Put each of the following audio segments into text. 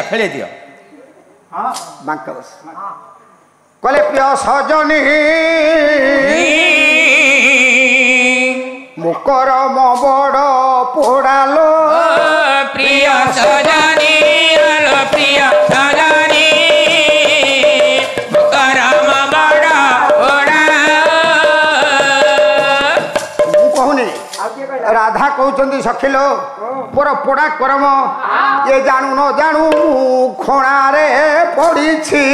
ଖେଳି ଦିଅ ବାଙ୍କ ବସ କହିଲେ ପ୍ରିୟ ସଜନୀ ମୁକର ମୋ ବଡ଼ ପୋଡ଼ାଲୋ ପ୍ରିୟ ସଜନୀ ପ୍ରିୟ ସଜନୀ ମୁକର ମୋ ବଡ଼ ପୋଡ଼ା ମୁଁ କହୁନି ରାଧା କହୁଛନ୍ତି ସଖିଲୋ ମୋର ପୋଡ଼ା କରମ ଏ ଜାଣୁ ନ ଜାଣୁ ମୁଁ ଖଣାରେ ପଡ଼ିଛି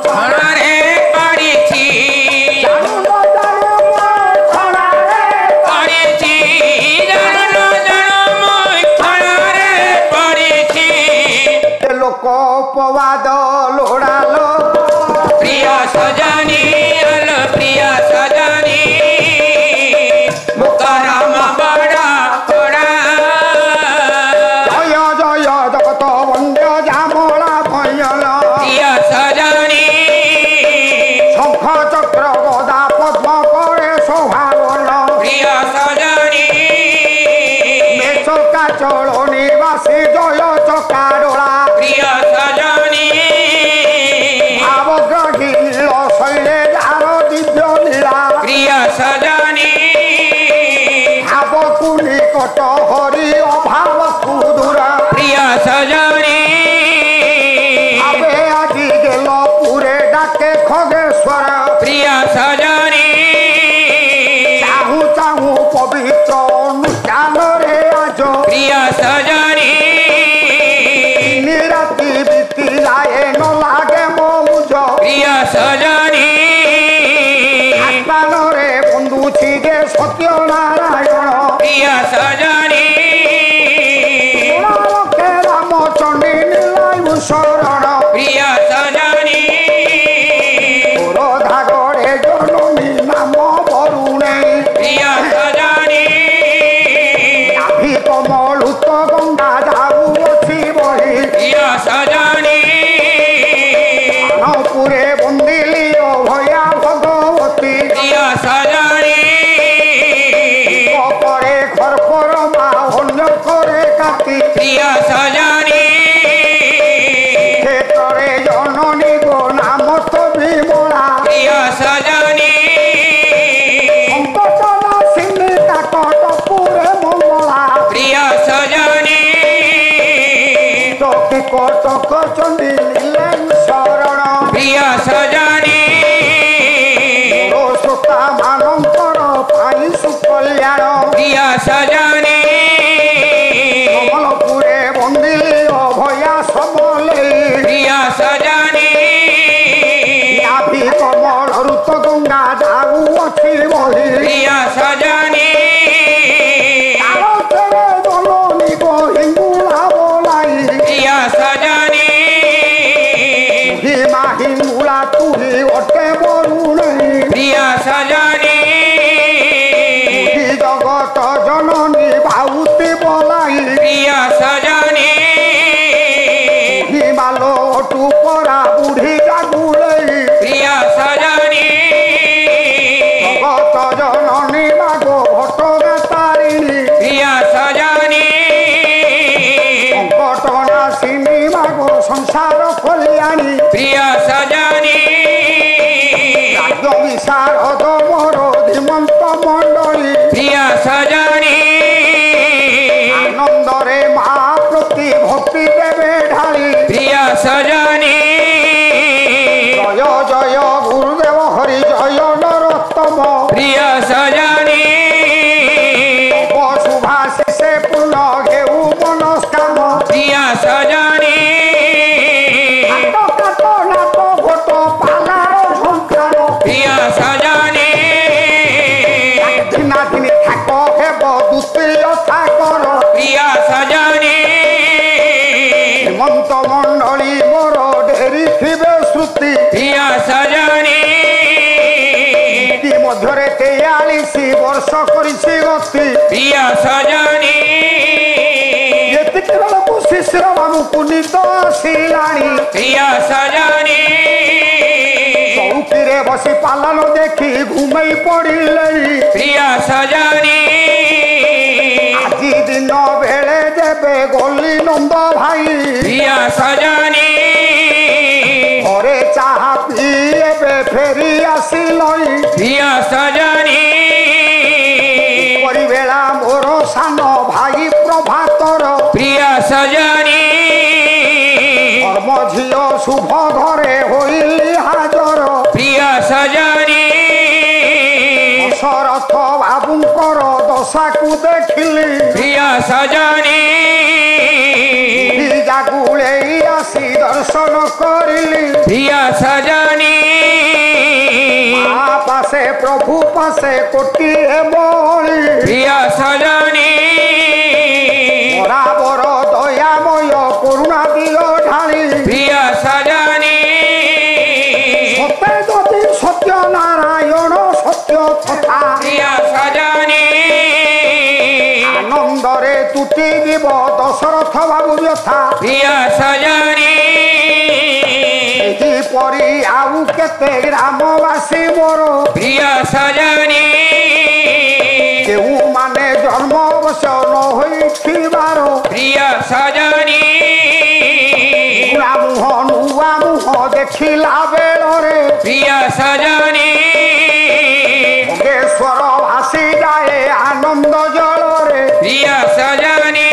ଖଣାରେ ପଡ଼ିଛି ଜାଣୁ ନ ଜାଣୁ ମୁଁ ଖଣାରେ ପଡ଼ିଛି ଜାଣୁ ନ ଜାଣୁ ମୁଁ ଖଣାରେ ପଡ଼ିଛି ଲୋକ ପବାଦ ଲୋଡ଼ାଲୋ ପ୍ରିୟ ସଜନୀ ପ୍ରିୟ ସଜନୀ ମୁକର ମୋ ବଡ଼ ପୋଡ଼ା ଜୟ ଜୟ ଜଗତ ବନ୍ଦ୍ୟ ଜାମଳା ଭୟଲ ପ୍ରିୟ ସଜନୀ ଶଙ୍ଖ ଚକ୍ର ଗଦା ପଦ୍ମ করে শোভাবল প্রিয় সজনী মেচকা চল নিবাসী জয় চকাডোলা প্রিয় সজনী ভাবগ্রহী নীল শৈলে যার দিব্য লীলা প্রিয় সজনী ভাবকু নিকট হরি অভাবকু দূর প্রিয় সজনী ভাবে আজি গেল পুরে ডাকে খগেশ্বর প্রিয় সজনী চাহু চাহু পবিত্র অনুষ্ঠানরে আজ প্রিয় সজনী নিরাতি বিতি লায়ে ন লাগে মৌজ প্রিয় সজনী আত্মানরে বন্ধুছি যে সত্যনারায়ণ প্রিয় সজনী লোকে রামচন্দ্রী নীলায়ু শরণ প্রিয় সজনী ঘরে জননী নাম বরুণে প্রিয় সজনী নাভি কমলুত গঙ্গা যাউছি বহি প্রিয় সজনী পুরে বন্দিলি অভয়া ভগবতী প্রিয় সজনী করে খরপর মা অন্য করে কাটি প্রিয় সজনী ক্ষেত্রে জননী গো নাম তো বিমলা প্রিয় সজনী সংকটনা সিন্ধি কাকট পুরে মঙ্গলা প্রিয় সজনী চকি কটক চণ্ডী নীলেন শরণ প্রিয় সজনী শ্রোতা মানঙ্কর পাই সুকল্যাণ প্রিয় সজনী কমলপুরে বন্দিলি অভয়া সমলে প্রিয় সজনী নাভি কমল ঋত গঙ্গা যাউ অছি বহি প্রিয় সজনী তারকেরে জননী গো হিঙ্গুলা বলাই প্রিয় সজনী হিমা হিঙ্গুলা তুহি অটে বরুণী প্রিয় সজনী জগত জননী বাউতি বলাই প্রিয় সজনী হিমালো টু পরা বুড়ি জাগুলে প্রিয় সজনী জগত জননী মাগো ঘটগা তারিণী প্রিয় সজনী সংকট নাশিনী মাগো সংসার কল্যাণী প্রিয় সজনী রাজ্য বিশারদ মোর ধীমন্ত মণ্ডলী প্রিয় সজনী আনন্দরে মা প্রতি ভক্তি দেবে ঢালি প্রিয় সজনী জয় জয় গুরুদেব হরি জয় নরোত্তম প্রিয় সজনী শুভাশিষে পূর্ণ ঘেউ মনস্কাম প্রিয় সজনী কাট নাট ঘট পালার ঝঙ্কার প্রিয় সজনী দিনা দিনে থাক হেব দুস্তীয় থাকর প্রিয় সজনী হেমন্ত মণ্ডলী মোর ঢেরি থিবে শ্রুতি প্রিয় সজনী ইতিমধ্যে 43 বর্ষ করেছি গতি প্রিয় সজনী এতিকি বেলকু শিশির বাবুকু নিত আসিলানি প্রিয় সজনী চৌকিরে বসি পালানো দেখি ঘুমাই পড়িলে প্রিয় সজনী আজি দিন বেড়ে যে ଏବେ ଗଲି ନନ୍ଦ ଭାଇ ପ୍ରିୟ ସଜନୀ ଘରେ ଚାହା ପିଇ ଏବେ ଫେରି ଆସିଲଇ ପ୍ରିୟ ସଜନୀ ପରିବେଳା ମୋର ସାନ ଭାଇ ପ୍ରଭାତର ପ୍ରିୟ ସଜନୀ କର୍ମ ଝିଅ ଶୁଭ ଘରେ ହୋଇଲି ହାଜର ପ୍ରିୟ ସଜନୀ ଦଶରଥ ବାବୁଙ୍କର ଦଶାକୁ ଦେଖିଲି ପ୍ରିୟ ସଜନୀ ଜାଗୁଳେଇ ଆସି ଦର୍ଶନ କରିଲି ପ୍ରିୟ ସଜନୀ ମା ପାଶେ ପ୍ରଭୁ ପାଶେ କୋଟିଏ ବଳି ପ୍ରିୟ ସଜନୀ ବରାବର ଦୟାମୟ କରୁଣା ଦିଅ ଢାଳି ପ୍ରିୟ ସଜନୀ ସତେ ଯଦି ସତ୍ୟ ନାରାୟଣ ସତ୍ୟ କଥା ପ୍ରିୟ ସଜନୀ ଆନନ୍ଦରେ ତୁଟି ଯିବ ଦଶରଥ ବାବୁ ବ୍ୟଥା ପ୍ରିୟ ସଜନୀ ଏହିପରି ଆଉ କେତେ ଗ୍ରାମବାସୀ ମୋର ପ୍ରିୟ ସଜନୀ କେଉଁମାନେ ଜନ୍ମବଶ ନ ହୋଇଥିବାର ପ୍ରିୟ ସଜନୀ ନୂଆ ମୁହଁ ଦେଖିଲା ବେଳରେ ପ୍ରିୟ ସଜନୀ ଭୋଗେଶ୍ୱର ଭାସି ଯାଏ ଆନନ୍ଦ ଜଳରେ ପ୍ରିୟ ସଜନୀ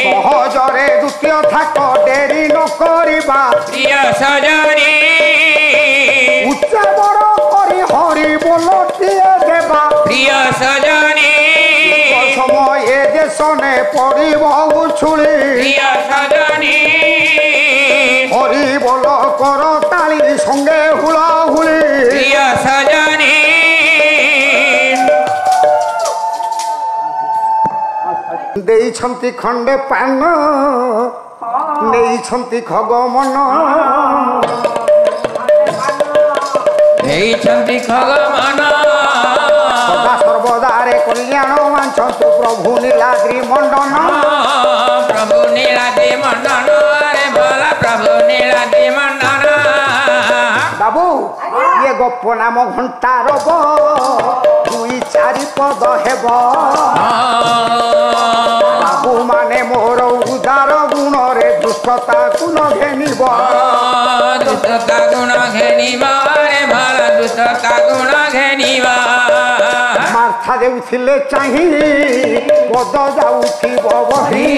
ସହଜରେ ଦ୍ୱିତୀୟ ଥାକ ଡେରି ନ କରିବା ପ୍ରିୟ ସଜନୀ ଉଚ୍ଚ ବଡ଼ କରି ହରି ବୋଲଟିଏ ଦେବା ପ୍ରିୟ ସଜନୀ ସମୟ ଦେଶନେ ପଡ଼ିବ ଉଛୁଳି ପ୍ରିୟ ସଜନୀ ହରି ବୋଲ କର ତାଳି ସଙ୍ଗେ ହୁଳହୁଳି ପ୍ରିୟ ସଜନୀ ଦେଇଛନ୍ତି ଖଣ୍ଡେ ପାନ ନେଇଛନ୍ତି ଖଗ ମନ ଦେଇଛନ୍ତି ଖଗମାନ ସଦା ସର୍ବଦାରେ କଲ୍ୟାଣ ବାଞ୍ଚନ୍ତୁ ପ୍ରଭୁ ନୀଳାଦ୍ରି ମଣ୍ଡନ ପ୍ରଭୁ ନୀଳାଦ୍ରି ମଣ୍ଡନ ରେ ଭଲ ପ୍ରଭୁ ନୀଳାଦ୍ରି ମଣ୍ଡନ ବାବୁ ଇଏ ଗପ ନାମ ଘଣ୍ଟା ରବ ଦୁଇ ଚାରି ପଦ ହେବ ବାବୁ ମାନେ ମୋର ଉଦାର ଗୁଣରେ ଦୁଷ୍ଟତାକୁ ନ ଘେନିବ ଦୁଷ୍ଟତା ଗୁଣ ଘେନିବା ରେ ଭଲ ଦୁଷ୍ଟତା ଗୁଣ ଘେନିବା ମାର୍ଥା ଦେଉଥିଲେ ଚାହିଁ ପଦ ଯାଉଥିବ ବହି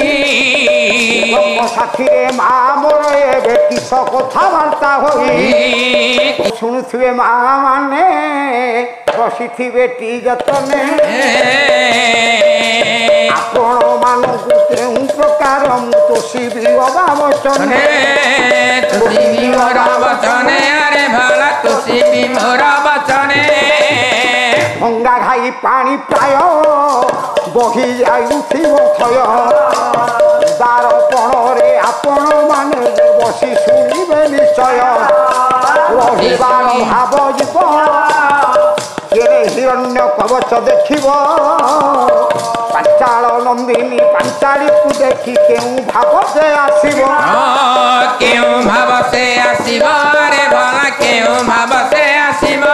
ଗପ ସାଥିରେ ମା ମୋର ଏବେ କିସ କଥାବାର୍ତ୍ତା ହୋଇ ଶୁଣୁଥିବେ ମା ମାନେ ବସିଥିବେ ଟି ଯତନେ ଆପଣ ମାନଙ୍କୁ କେଉଁ ପ୍ରକାର ମୁଁ ତୋଷିବି ଅଭାବଚନେ ତୁଷିବି ମୋର ବଚନେ ଆରେ ଭଲ ତୁଷିବି ମୋର ବଚନେ ଭଙ୍ଗା ଘାଇ ପାଣି ପ୍ରାୟ ବହି ଯାଉଥିବ ଥୟ ଦାରପଣରେ ଆପଣ ମାନେ ବସି ଶୁଣିବେ ନିଶ୍ଚୟ ରହିବାର ଭାବ ଯିବ ହିରଣ୍ୟ କବଚ ଦେଖିବ ପାଞ୍ଚାଳ ନନ୍ଦିନୀ ପାଞ୍ଚାଳିକୁ ଦେଖି କେଉଁ ଭାବ ସେ ଆସିବ କେଉଁ ଭାବ ସେ ଆସିବ ରେ ଭଲ କେଉଁ ଭାବ ସେ ଆସିବ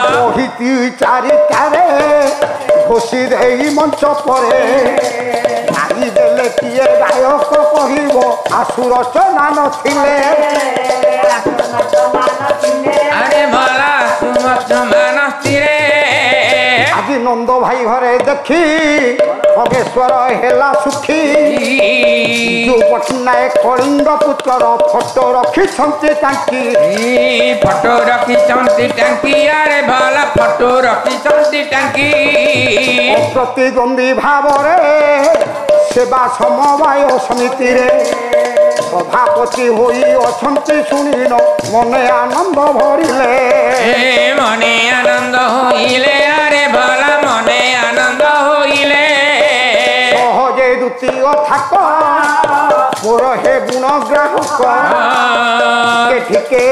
ବହିତି ଚାରିଟାରେ ଘୋଷି ଦେଇ ମଞ୍ଚ ପରେ ଦେଲେ କିଏ ଗାୟକ କହିବ ଆଶୁ ରଚନା ନଥିଲେ ଆରେ ଭଲ ମାନସ୍ତିରେ ଆଜି ନନ୍ଦ ଭାଇ ଘରେ ଦେଖି ଖଗେଶ୍ୱର ହେଲା ସୁଖୀ ବିଜୁ ପଟ୍ଟନାୟକ କଳିଙ୍ଗ ପୁତ୍ରର ଫଟୋ ରଖିଛନ୍ତି ଟାଙ୍କି ଫଟୋ ରଖିଛନ୍ତି ଟାଙ୍କି ଆରେ ଭଲ ଫଟୋ ରଖିଛନ୍ତି ଟାଙ୍କି ପ୍ରତିଦ୍ୱନ୍ଦ୍ୱୀ ଭାବରେ ସେବା ସମବାୟ ସମିତିରେ ସଭାପତି ହୋଇ ଅଛନ୍ତି ଶୁଣିନ ମନେ ଆନନ୍ଦ ଭରିଲେ ମନେ ଆନନ୍ଦ ହୋଇଲେ ଆରେ ଭଲ ମନେ ଆନନ୍ଦ ହୋଇଲେ ସହଜେ ଦ୍ୱିତୀୟ ଥାକ ମୋର ହେ ଗୁଣ ଗ୍ରାହକ ଏଠିକେ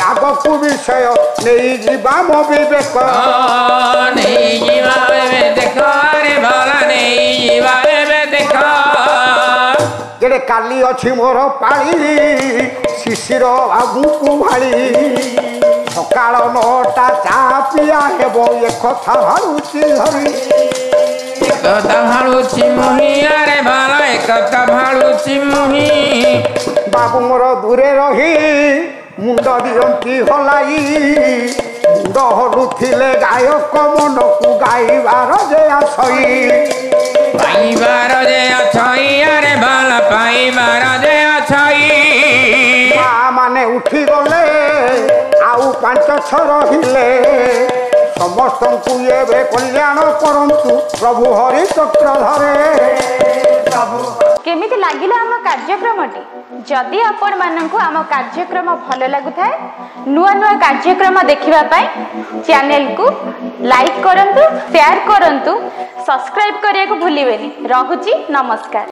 ଆଗକୁ ବିଷୟ ନେଇଯିବା ମୋ ବିବେକ ନେଇଯିବା ଏବେ ଦେଖ ଆରେ ଭଲ ନେଇଯିବା ଏବେ ଦେଖ ଯେଡ଼େ କାଲି ଅଛି ମୋର ପାଳି ଶିଶିର ବାବୁଙ୍କୁ ଭାଳି ସକାଳ 9ଟା ଚା ପିଆ ହେବ ଏ କଥା ଭାଳୁଛି ଧରି କଥା ଭାଳୁଛି ମୁହିଁ ଆରେ ଭଲ ଏକ ତ ଭାଳୁଛି ମୁହିଁ ବାବୁ ମୋର ଦୂରେ ରହି ମୁଣ୍ଡ ଦିଅନ୍ତି ହଲାଇ ମୁଣ୍ଡ ହଲୁଥିଲେ ଗାୟକ ମନକୁ ଗାଇବାର ଯେ ଆସଇ ପାଇବାର ଯେ ଅଛଇ ଆରେ ଭଲ ପାଇବାର ଯେ ଅଛଇ ମା ମାନେ ଉଠିଗଲେ ଆଉ 5 ଛଅ ରହିଲେ ସମସ୍ତଙ୍କୁ ଏବେ କଲ୍ୟାଣ କରନ୍ତୁ ପ୍ରଭୁ ହରି ଚକ୍ର ଧରେ केमिति लागिला आम कार्यक्रमटी जदि आपण माननकु आम कार्यक्रम भल लागुथाय नुआ नुआ कार्यक्रम देखिबा पाई चैनल को लाइक करंतु शेयर करंतु सब्सक्राइब करिया को भूलिबेनी रहुची नमस्कार।